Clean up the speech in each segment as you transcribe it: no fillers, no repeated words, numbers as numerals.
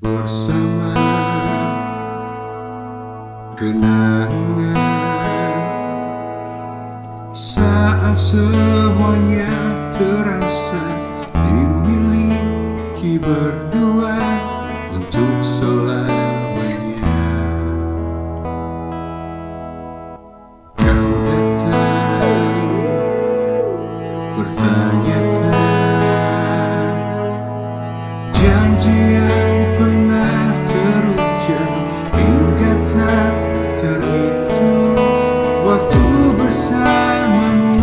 bersama kenangan saat semuanya terasa dimiliki berdua untuk selamanya. Kau datang bertanyakan janji yang pernah terucap hingga tak terhitung waktu bersamamu.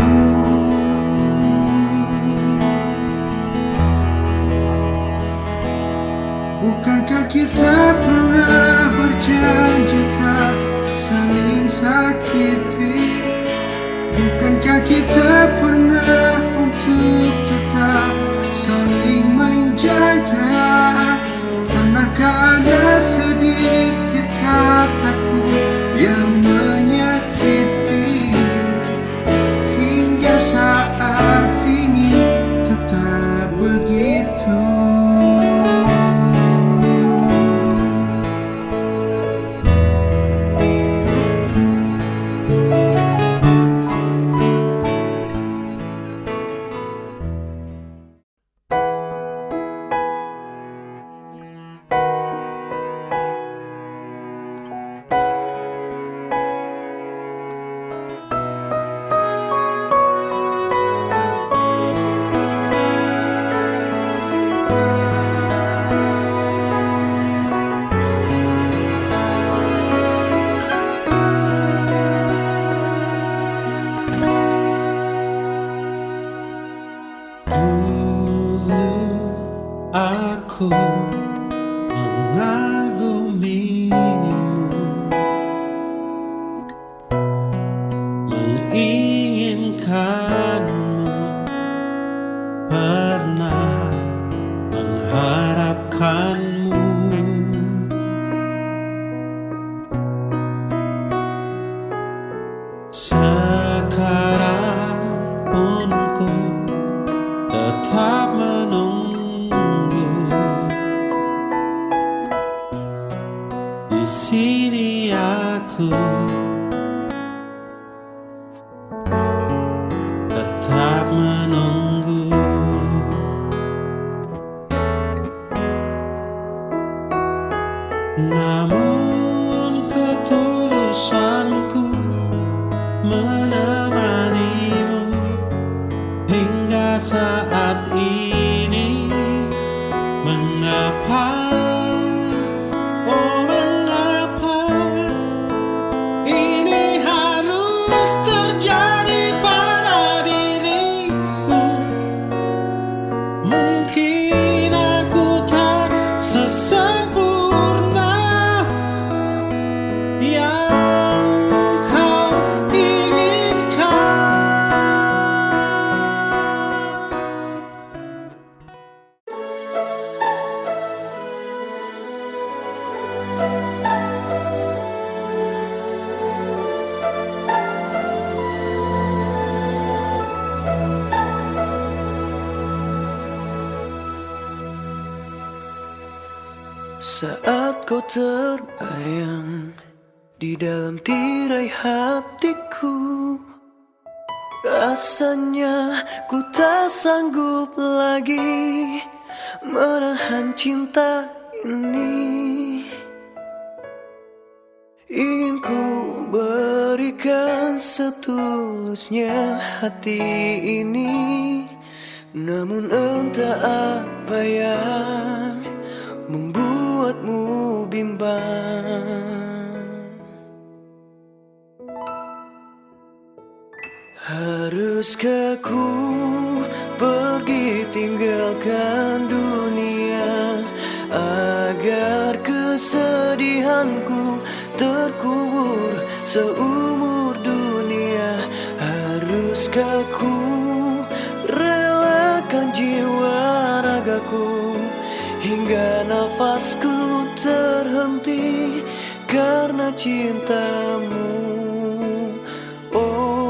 Bukankah kita pernah berjanji tak saling sakiti? Bukankah kita pernah untuk tetap saling menjaga? Pernahkah ada sedikit kataku yang menyakiti hingga saat ini tetap begitu? Aku mengagumimu, menginginkanmu, pernah mengharapkanmu. Sekarang pun ku tetap menunggu di sini. Aku tetap menunggu. Namun ketulusanku menemanimu hingga saat ini. Mengapa, oh mengapa ini harus terjadi pada diriku? Mungkin aku tak sesempurna yang kau inginkan. Saat kau terbayang di dalam tirai hatiku, rasanya ku tak sanggup lagi menahan cinta ini. Ingin ku berikan setulusnya hati ini, namun entah apa yang membuatmu bimbang. Haruskah ku pergi tinggalkan dunia agar kesedihanku terkubur seumur dunia? Haruskah ku relakan jiwa ragaku hingga nafasku terhenti karena cintamu? Oh,